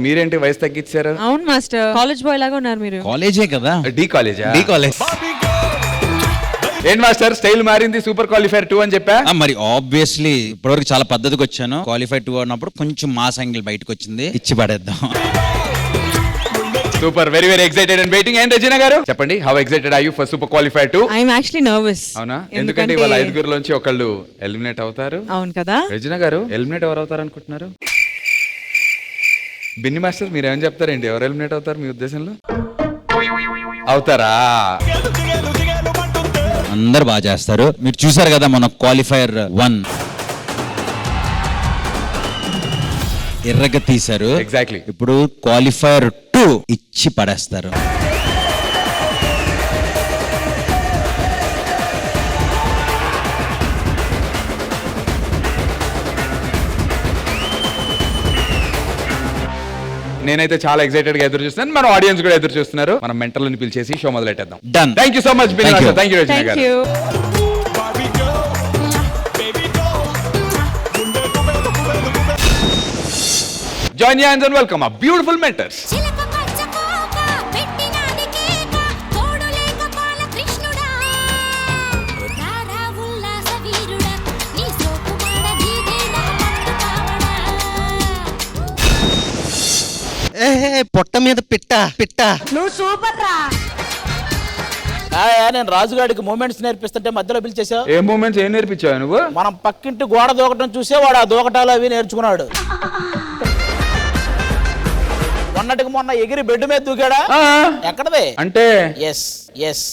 మీరేంటి వయసు తగ్గించారు? అవును మాస్టర్, కాలేజ్ బాయ్ లాగా ఉన్నారు మీరు. కాలేజే కదా, డి కాలేజా? The college. ఏంటి మాస్టర్ స్టైల్ మారింది, సూపర్ క్వాలిఫైర్ 2 అని చెప్పా? మరి ఆబ్వియస్లీ ఇప్పటివరకు చాలా పద్ధతికి వచ్చాను. క్వాలిఫై 2 అన్నప్పుడు కొంచెం మాస్ యాంగిల్ బయటకు వచ్చింది, ఇచ్చి పడేద్దాం. Super, very very excited and waiting. And Rachana గారు చెప్పండి, how excited are you for super qualifier 2? I'm actually nervous. అవునా? ఎందుకంటే వాళ్ళ ఐదుగురులోంచి ఒకళ్ళు ఎలిమినేట్ అవుతారు. అవును కదా. రచన గారు ఎలిమినేట్ ఎవరు అవుతారు అనుకుంటున్నారు? బిన్ని మాస్టర్ మీరు ఏమని చెప్తారండి, ఎవరు ఎలిమినేట్ అవుతారు మీ ఉద్దేశంలో? అవుతారా? అందరు బాగా చేస్తారు. మీరు చూసారు కదా మన క్వాలిఫైర్ 1 ఎర్రగా తీశారు. ఎగ్జాక్ట్లీ. ఇప్పుడు క్వాలిఫైర్ 2 ఇచ్చి పడేస్తారు. నేనైతే చాలా ఎక్సైటెడ్ గా ఎదురు చూస్తున్నాను, మన ఆడియన్స్ కూడా ఎదురు చూస్తున్నారు. మనం మెంటల్ ని పిలిచేసి షో మొదలెట్టేద్దాం. Done. Thank you so much Binni master. Thank you Rachana గారు. Thank you. Join your hands and welcome our beautiful mentors. పొట్ట మీద పిట్ట పిట్ట. నువ్వు సూపర్ రా. నేను రాజుగాడికి మూమెంట్స్ నేర్పిస్తుంటే మధ్యలో పిలిచేసావు. ఏ మూమెంట్స్ ఏం నేర్పించావు నువ్వు? మనం పక్కింటి గోడ దూకటం చూసే వాడు ఆ దూకటాలు అవి నేర్చుకున్నాడు. మొన్నటికి మొన్న ఎగిరి బెడ్ మీద దూకాడా? ఎక్కడదే అంటే ఎస్ ఎస్.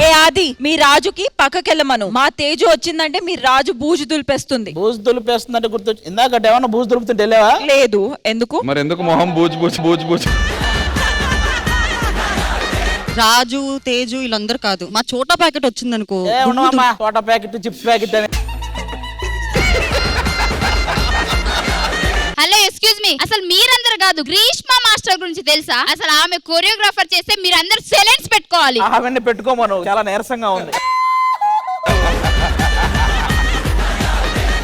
ఏ ఆది, మీ రాజుకి పక్కకెళ్ళమను. మా తేజు వచ్చిందంటే మీ రాజు బూజు దులిపేస్తుంది. బూజు దులిపేస్తుందంటే గుర్తొచ్చి ఇందాక ఏమన్నా బూజు దులుపుతుంటే వెళ్ళావా? లేదు. ఎందుకు? మరి ఎందుకు మొహం బూజు బూజు బూజు బూజు? రాజు తేజు వీళ్ళందరూ కాదు, మా చోటా ప్యాకెట్ వచ్చిందనుకో. తోట ప్యాకెట్ చిప్స్ ప్యాకెట్ అని. హలో ఎక్స్క్యూజ్ మీ, అసలు మీరందరూ కాదు గ్రీష్మ మాస్టర్ గురించి తెలుసా? అసలు ఆమె కొరియోగ్రాఫర్ చేస్తే మీరందరూ సైలెన్స్ పెట్టుకోవాలి. అవన్నీ పెట్టుకోమను, చాలా నీరసంగా ఉంది.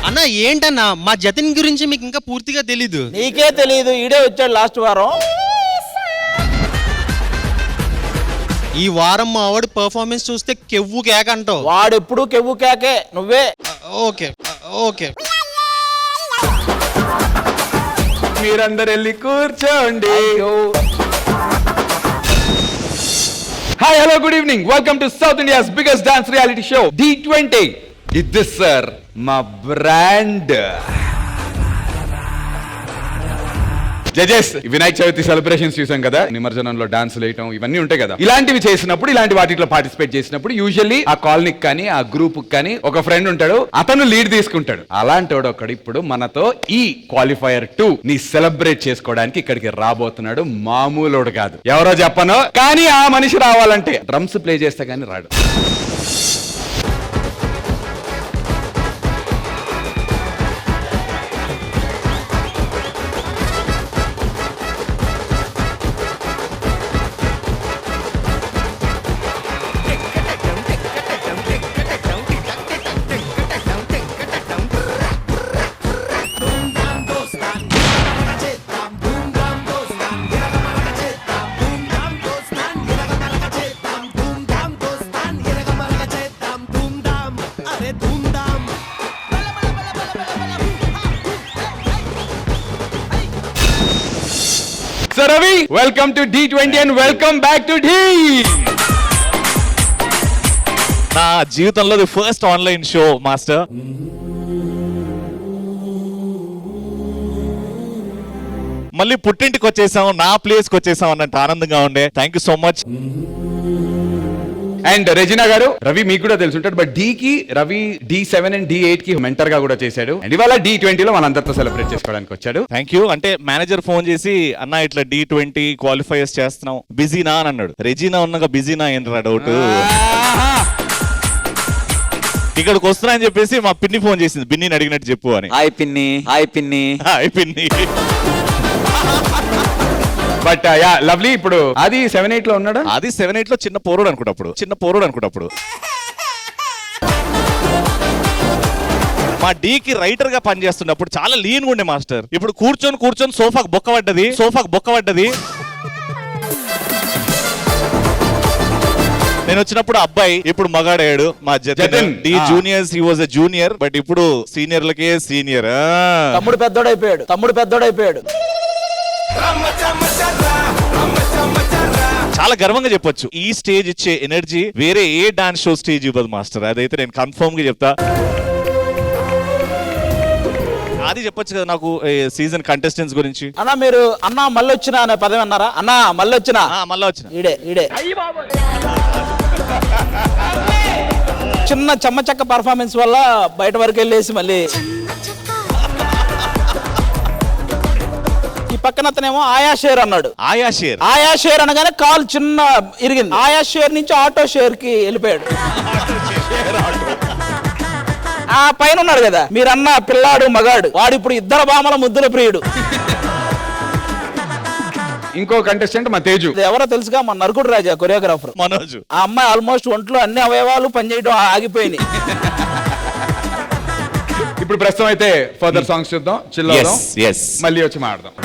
అన్న ఏంటన్నా, మా జతిన్ గురించి మీకు ఇంకా పూర్తిగా తెలీదు. నీకే తెలియదు, ఈడే వచ్చాడు లాస్ట్ వారం. ఈ వారం మా వాడు పర్ఫార్మెన్స్ చూస్తే కెవ్వు కేక అంటావు. వాడు ఎప్పుడు కెవ్వు కేకే, నువ్వే. Okay okay. మీరందరు వెళ్ళి కూర్చోండి. Hi hello good evening, welcome to south India's biggest dance reality show D20. ఇది సార్ మా brand. Judges, Vinayaka Chavithi celebrations చూసాం కదా, నిమజ్జనంలో డాన్స్ వేయటం ఇవన్నీ ఉంటాయి కదా. ఇలాంటివి చేసినప్పుడు, ఇలాంటి వాటిలో పార్టిసిపేట్ చేసినప్పుడు యూజువల్లీ ఆ కాలనీకి కానీ ఆ గ్రూప్ కానీ ఒక ఫ్రెండ్ ఉంటాడు, అతను లీడ్ తీసుకుంటాడు. అలాంటి వాడు ఒకడు ఇప్పుడు మనతో ఈ క్వాలిఫైర్ 2 ని సెలబ్రేట్ చేసుకోవడానికి ఇక్కడికి రాబోతున్నాడు. మామూలుడు కాదు, ఎవరో చెప్పను, కానీ ఆ మనిషి రావాలంటే డ్రమ్స్ ప్లే చేస్తే కానీ రాడు. So Ravi, welcome to D20 and welcome back to D. నా జీవితంలో ఫస్ట్ ఆన్లైన్ షో మాస్టర్. మళ్ళీ పుట్టింటికి వచ్చేసాం, నా ప్లేస్ కి వచ్చేసాం అన్నట్టు ఆనందంగా ఉండే. Thank you so much. And Regina గారు, రవి మీకు కూడా తెలిసి ఉంటాడు, బట్ D కి రవి D7 అండ్ D8 కి మెంటర్ గా కూడా చేశాడు. అండ్ ఇవాళ D20 లో మనందరితో సెలబ్రేట్ చేసుకోవడానికి వచ్చాడు. Thank you. అంటే మేనేజర్ ఫోన్ చేసి అన్న ఇట్లా D20 క్వాలిఫైర్స్ చేస్తున్నాం, బిజీనా అని అన్నాడు. రెజినా ఉన్నాక బిజీనా ఏంట్రా డౌట్. ఇక్కడికి వస్తున్నా అని చెప్పేసి మా పిన్ని ఫోన్ చేసింది, పిన్నిని అడిగినట్టు చెప్పు అని. హాయ్ పిన్ని, హాయ్ పిన్ని, హాయ్ పిన్ని. బట్ యా లవ్లీ, ఇప్పుడు అది 7-8 లో ఉన్నాడు. అది 7-8 లో చిన్న పోరుడు అనుకుంటప్పుడు. మా డీకి రైటర్ గా పనిచేస్తున్నప్పుడు చాలా లీన్ ఉండే మాస్టర్. ఇప్పుడు కూర్చొని సోఫాకు బొక్క పడ్డది. నేను వచ్చినప్పుడు అబ్బాయి ఇప్పుడు మగాడాడు. మా Jatan Jatan. The juniors he was a junior, but ఇప్పుడు సీనియర్లకే సీనియర్. తమ్ముడు పెద్దోడైపోయాడు. చాలా గర్వంగా చెప్పొచ్చు. ఈ స్టేజ్ ఇచ్చే ఎనర్జీ వేరే ఏ డాన్స్ షో స్టేజ్ ఇవ్వదు మాస్టర్. అదైతే నేను కన్ఫర్మ్ గా చెప్తా. అది చెప్పొచ్చు కదా నాకు సీజన్ కంటెస్టెంట్స్ గురించి. అన్న మీరు అన్న మళ్ళొచ్చినా అనే పదం అన్నారా? అన్న మళ్ళొచ్చినా మళ్ళా వచ్చిన ఈడే చిన్న చెమ్మచక్క పర్ఫార్మెన్స్ వల్ల బయట వరకు వెళ్ళేసి మళ్ళీ ఈ పక్కన అతనేమో ఆయా షేర్ అన్నాడు. ఆయా షేర్ అనగానే కాలు చిన్న ఇరిగింది. ఆయా షేర్ నుంచి ఆటో షేర్ కి వెళ్ళిపోయాడు. ఆ పైన ఉన్నాడు కదా మీరన్న పిల్లాడు మగాడు, వాడు ఇప్పుడు ఇద్దరు బామల ముద్దుల ప్రియుడు. ఇంకో కంటెస్టెంట్ మా తేజు. ఇది ఎవరో తెలుసుగా, మన నరకుడు రాజా కొరియోగ్రాఫర్ మనోజ్. ఆ అమ్మాయి ఆల్మోస్ట్ ఒంట్లో అన్ని అవయవాలు పనిచేయడం ఆగిపోయినాయి. ఇప్పుడు ప్రస్తుతం అయితే ఫర్దర్ సాంగ్స్ చూద్దాం, చిల్ అవుదాం, Yes. మళ్ళీ వచ్చి మాట్లాడదాం.